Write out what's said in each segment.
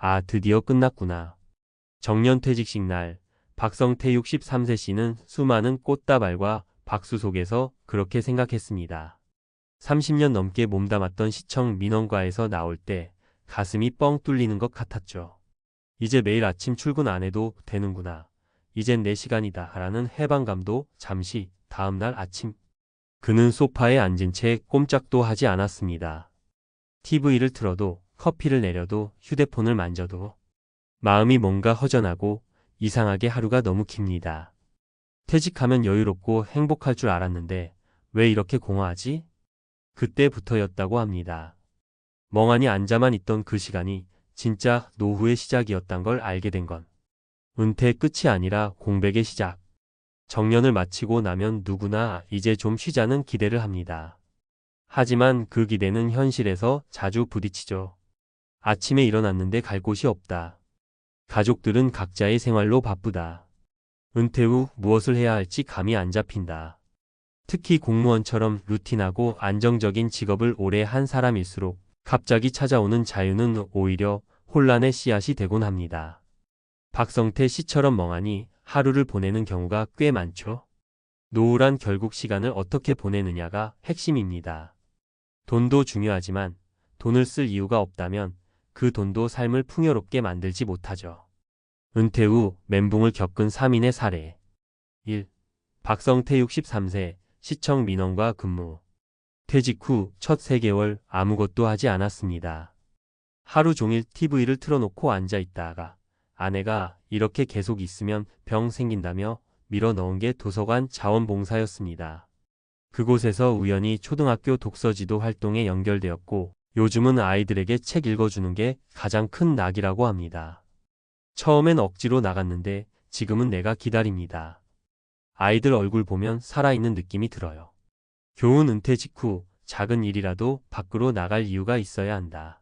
아, 드디어 끝났구나. 정년퇴직식 날, 박성태 63세 씨는 수많은 꽃다발과 박수 속에서 그렇게 생각했습니다. 30년 넘게 몸담았던 시청 민원과에서 나올 때 가슴이 뻥 뚫리는 것 같았죠. 이제 매일 아침 출근 안 해도 되는구나. 이젠 내 시간이다. 라는 해방감도 잠시 다음날 아침. 그는 소파에 앉은 채 꼼짝도 하지 않았습니다. TV를 틀어도 커피를 내려도 휴대폰을 만져도 마음이 뭔가 허전하고 이상하게 하루가 너무 깁니다. 퇴직하면 여유롭고 행복할 줄 알았는데 왜 이렇게 공허하지? 그때부터였다고 합니다. 멍하니 앉아만 있던 그 시간이 진짜 노후의 시작이었단 걸 알게 된 건 은퇴의 끝이 아니라 공백의 시작. 정년을 마치고 나면 누구나 이제 좀 쉬자는 기대를 합니다. 하지만 그 기대는 현실에서 자주 부딪히죠. 아침에 일어났는데 갈 곳이 없다. 가족들은 각자의 생활로 바쁘다. 은퇴 후 무엇을 해야 할지 감이 안 잡힌다. 특히 공무원처럼 루틴하고 안정적인 직업을 오래 한 사람일수록 갑자기 찾아오는 자유는 오히려 혼란의 씨앗이 되곤 합니다. 박성태 씨처럼 멍하니 하루를 보내는 경우가 꽤 많죠. 노후란 결국 시간을 어떻게 보내느냐가 핵심입니다. 돈도 중요하지만 돈을 쓸 이유가 없다면 그 돈도 삶을 풍요롭게 만들지 못하죠. 은퇴 후 멘붕을 겪은 3인의 사례. 1. 박성태 63세 시청 민원과 근무. 퇴직 후 첫 3개월 아무것도 하지 않았습니다. 하루 종일 TV를 틀어놓고 앉아 있다가 아내가 이렇게 계속 있으면 병 생긴다며 밀어 넣은 게 도서관 자원봉사였습니다. 그곳에서 우연히 초등학교 독서지도 활동에 연결되었고 요즘은 아이들에게 책 읽어주는 게 가장 큰 낙이라고 합니다. 처음엔 억지로 나갔는데 지금은 내가 기다립니다. 아이들 얼굴 보면 살아있는 느낌이 들어요. 교훈 은퇴 직후 작은 일이라도 밖으로 나갈 이유가 있어야 한다.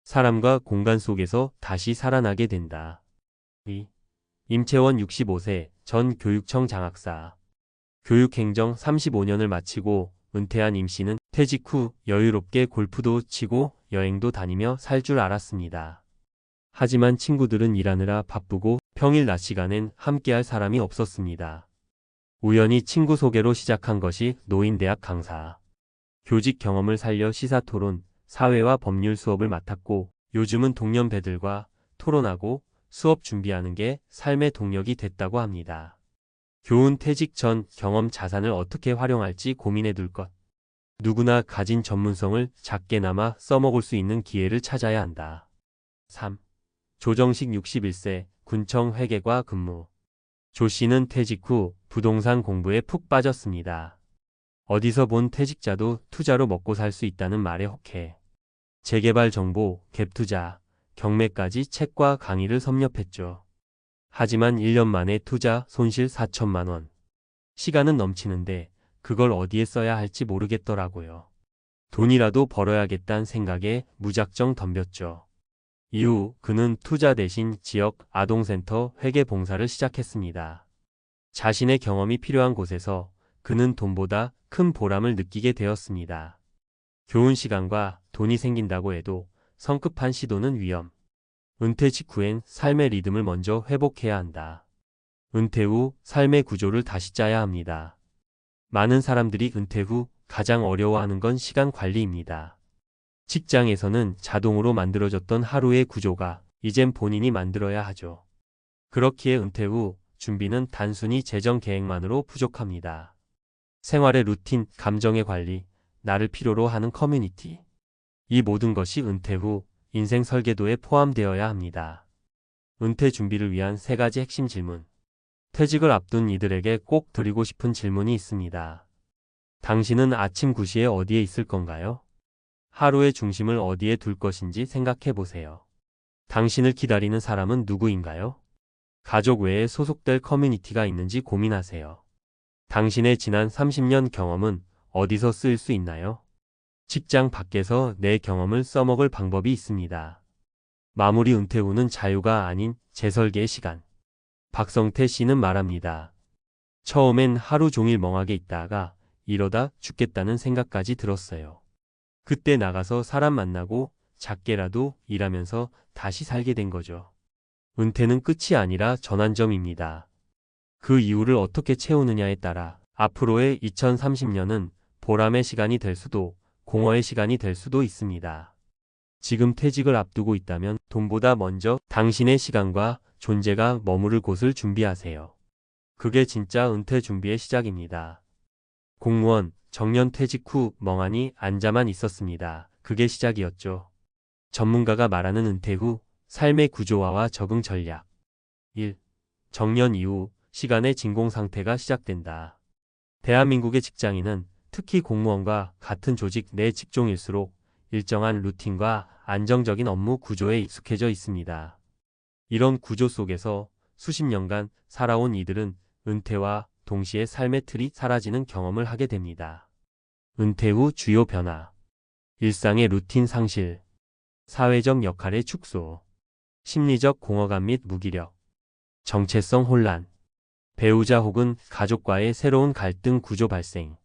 사람과 공간 속에서 다시 살아나게 된다. 2. 임채원 65세 전 교육청 장학사. 교육행정 35년을 마치고 은퇴한 임 씨는 퇴직 후 여유롭게 골프도 치고 여행도 다니며 살 줄 알았습니다. 하지만 친구들은 일하느라 바쁘고 평일 낮 시간엔 함께할 사람이 없었습니다. 우연히 친구 소개로 시작한 것이 노인대학 강사. 교직 경험을 살려 시사토론, 사회와 법률 수업을 맡았고 요즘은 동년배들과 토론하고 수업 준비하는 게 삶의 동력이 됐다고 합니다. 교훈 퇴직 전 경험 자산을 어떻게 활용할지 고민해 둘 것. 누구나 가진 전문성을 작게나마 써먹을 수 있는 기회를 찾아야 한다. 3. 조정식 61세 군청 회계과 근무. 조 씨는 퇴직 후 부동산 공부에 푹 빠졌습니다. 어디서 본 퇴직자도 투자로 먹고 살 수 있다는 말에 혹해 재개발 정보, 갭투자, 경매까지 책과 강의를 섭렵했죠. 하지만 1년 만에 투자 손실 4천만 원. 시간은 넘치는데 그걸 어디에 써야 할지 모르겠더라고요. 돈이라도 벌어야겠다는 생각에 무작정 덤볐죠. 이후 그는 투자 대신 지역 아동센터 회계 봉사를 시작했습니다. 자신의 경험이 필요한 곳에서 그는 돈보다 큰 보람을 느끼게 되었습니다. 교훈 시간과 돈이 생긴다고 해도 성급한 시도는 위험. 은퇴 직후엔 삶의 리듬을 먼저 회복해야 한다. 은퇴 후 삶의 구조를 다시 짜야 합니다. 많은 사람들이 은퇴 후 가장 어려워하는 건 시간 관리입니다. 직장에서는 자동으로 만들어졌던 하루의 구조가 이젠 본인이 만들어야 하죠. 그렇기에 은퇴 후 준비는 단순히 재정 계획만으로 부족합니다. 생활의 루틴, 감정의 관리, 나를 필요로 하는 커뮤니티. 이 모든 것이 은퇴 후 인생 설계도에 포함되어야 합니다. 은퇴 준비를 위한 3가지 핵심 질문. 퇴직을 앞둔 이들에게 꼭 드리고 싶은 질문이 있습니다. 당신은 아침 9시에 어디에 있을 건가요? 하루의 중심을 어디에 둘 것인지 생각해 보세요. 당신을 기다리는 사람은 누구인가요? 가족 외에 소속될 커뮤니티가 있는지 고민하세요. 당신의 지난 30년 경험은 어디서 쓰일 수 있나요? 직장 밖에서 내 경험을 써먹을 방법이 있습니다. 마무리 은퇴 후는 자유가 아닌 재설계의 시간. 박성태 씨는 말합니다. 처음엔 하루 종일 멍하게 있다가 이러다 죽겠다는 생각까지 들었어요. 그때 나가서 사람 만나고 작게라도 일하면서 다시 살게 된 거죠. 은퇴는 끝이 아니라 전환점입니다. 그 이유를 어떻게 채우느냐에 따라 앞으로의 2030년은 보람의 시간이 될 수도 공허의 시간이 될 수도 있습니다. 지금 퇴직을 앞두고 있다면 돈보다 먼저 당신의 시간과 존재가 머무를 곳을 준비하세요. 그게 진짜 은퇴 준비의 시작입니다. 공무원, 정년 퇴직 후 멍하니 앉아만 있었습니다. 그게 시작이었죠. 전문가가 말하는 은퇴 후 삶의 구조화와 적응 전략. 1. 정년 이후 시간의 진공 상태가 시작된다. 대한민국의 직장인은 특히 공무원과 같은 조직 내 직종일수록 일정한 루틴과 안정적인 업무 구조에 익숙해져 있습니다. 이런 구조 속에서 수십 년간 살아온 이들은 은퇴와 동시에 삶의 틀이 사라지는 경험을 하게 됩니다. 은퇴 후 주요 변화. 일상의 루틴 상실. 사회적 역할의 축소. 심리적 공허감 및 무기력. 정체성 혼란. 배우자 혹은 가족과의 새로운 갈등 구조 발생.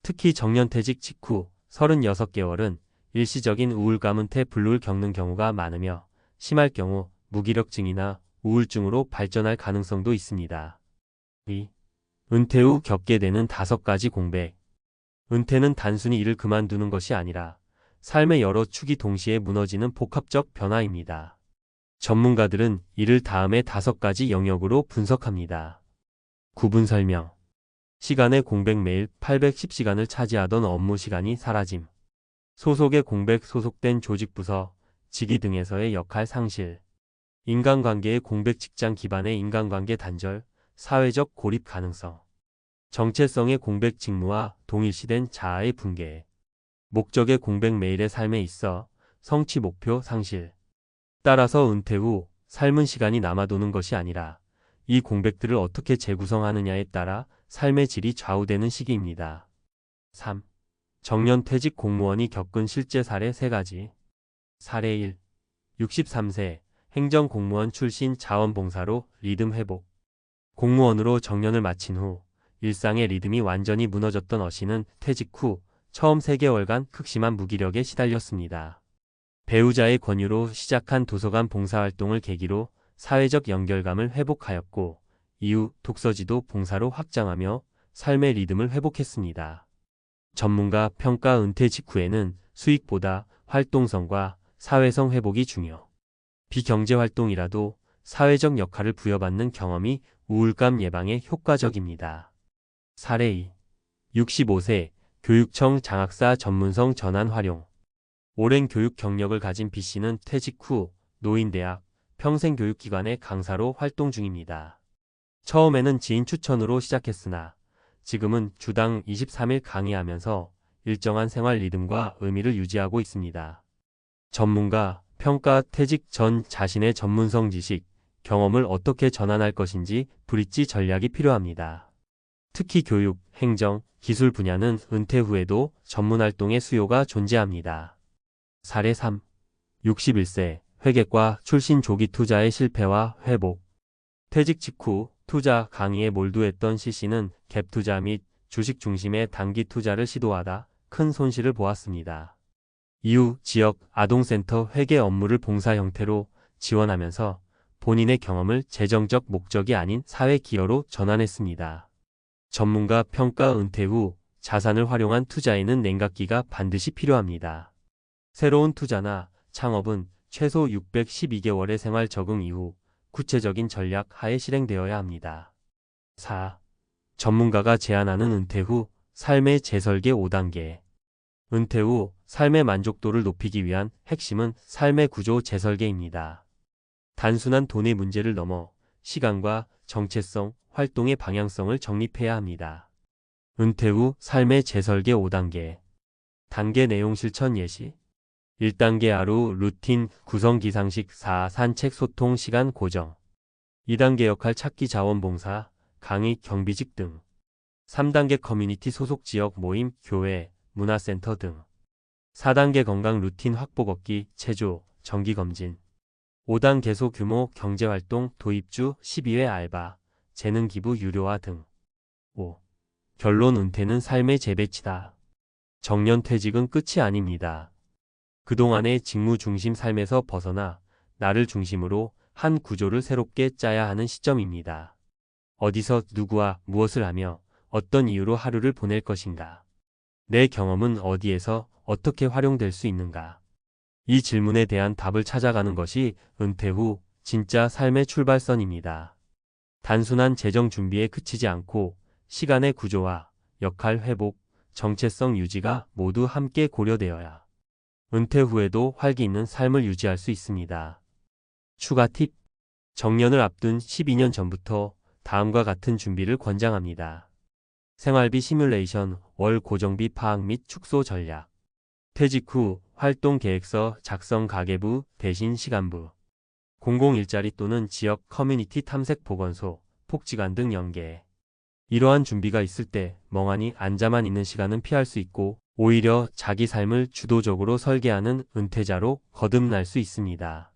특히 정년퇴직 직후 36개월은 일시적인 우울감 은퇴 블루를 겪는 경우가 많으며 심할 경우 무기력증이나 우울증으로 발전할 가능성도 있습니다. 2. 은퇴 후 겪게 되는 5가지 공백. 은퇴는 단순히 일을 그만두는 것이 아니라 삶의 여러 축이 동시에 무너지는 복합적 변화입니다. 전문가들은 이를 다음의 5가지 영역으로 분석합니다. 구분 설명. 시간의 공백. 매일 810시간을 차지하던 업무 시간이 사라짐. 소속의 공백. 소속된 조직 부서, 직위 등에서의 역할 상실. 인간관계의 공백. 직장 기반의 인간관계 단절, 사회적 고립 가능성. 정체성의 공백. 직무와 동일시된 자아의 붕괴. 목적의 공백. 매일의 삶에 있어 성취 목표 상실. 따라서 은퇴 후 삶은 시간이 남아도는 것이 아니라 이 공백들을 어떻게 재구성하느냐에 따라 삶의 질이 좌우되는 시기입니다. 3. 정년퇴직 공무원이 겪은 실제 사례 3가지. 사례 1. 63세 행정공무원 출신 자원봉사로 리듬 회복. 공무원으로 정년을 마친 후 일상의 리듬이 완전히 무너졌던 어씨는 퇴직 후 처음 3개월간 극심한 무기력에 시달렸습니다. 배우자의 권유로 시작한 도서관 봉사활동을 계기로 사회적 연결감을 회복하였고 이후 독서지도 봉사로 확장하며 삶의 리듬을 회복했습니다. 전문가 평가. 은퇴 직후에는 수익보다 활동성과 사회성 회복이 중요. 비경제활동이라도 사회적 역할을 부여받는 경험이 우울감 예방에 효과적입니다. 사례 2. 65세 교육청 장학사 전문성 전환 활용. 오랜 교육 경력을 가진 B씨는 퇴직 후 노인대학, 평생교육기관의 강사로 활동 중입니다. 처음에는 지인 추천으로 시작했으나 지금은 주당 23일 강의하면서 일정한 생활 리듬과 의미를 유지하고 있습니다. 전문가 평가. 퇴직 전 자신의 전문성 지식, 경험을 어떻게 전환할 것인지 브릿지 전략이 필요합니다. 특히 교육, 행정, 기술 분야는 은퇴 후에도 전문활동의 수요가 존재합니다. 사례 3. 61세 회계과 출신 조기 투자의 실패와 회복. 퇴직 직후 투자 강의에 몰두했던 C씨는 갭 투자 및 주식 중심의 단기 투자를 시도하다 큰 손실을 보았습니다. 이후 지역 아동센터 회계 업무를 봉사 형태로 지원하면서 본인의 경험을 재정적 목적이 아닌 사회 기여로 전환했습니다. 전문가 평가. 은퇴 후 자산을 활용한 투자에는 냉각기가 반드시 필요합니다. 새로운 투자나 창업은 최소 612개월의 생활 적응 이후 구체적인 전략 하에 실행되어야 합니다. 4. 전문가가 제안하는 은퇴 후 삶의 재설계 5단계. 은퇴 후 삶의 만족도를 높이기 위한 핵심은 삶의 구조 재설계입니다. 단순한 돈의 문제를 넘어 시간과 정체성, 활동의 방향성을 정립해야 합니다. 은퇴 후 삶의 재설계 5단계. 단계 내용 실천 예시. 1단계 하루 루틴 구성. 기상식. 4. 산책. 소통 시간 고정. 2단계 역할 찾기. 자원봉사, 강의, 경비직 등. 3단계 커뮤니티 소속. 지역 모임, 교회, 문화센터 등. 4단계 건강 루틴 확보. 걷기, 체조, 정기검진. 5단계 소규모 경제활동. 도입주, 12회 알바, 재능기부 유료화 등. 5. 결론. 은퇴는 삶의 재배치다. 정년퇴직은 끝이 아닙니다. 그동안의 직무 중심 삶에서 벗어나 나를 중심으로 한 구조를 새롭게 짜야 하는 시점입니다. 어디서 누구와 무엇을 하며 어떤 이유로 하루를 보낼 것인가? 내 경험은 어디에서 어떻게 활용될 수 있는가? 이 질문에 대한 답을 찾아가는 것이 은퇴 후 진짜 삶의 출발선입니다. 단순한 재정 준비에 그치지 않고 시간의 구조와 역할 회복, 정체성 유지가 모두 함께 고려되어야 은퇴 후에도 활기 있는 삶을 유지할 수 있습니다. 추가 팁. 정년을 앞둔 12년 전부터 다음과 같은 준비를 권장합니다. 생활비 시뮬레이션, 월 고정비 파악 및 축소 전략. 퇴직 후 활동 계획서 작성 가계부 대신 시간부. 공공 일자리 또는 지역 커뮤니티 탐색 보건소, 복지관 등 연계. 이러한 준비가 있을 때 멍하니 앉아만 있는 시간은 피할 수 있고 오히려 자기 삶을 주도적으로 설계하는 은퇴자로 거듭날 수 있습니다.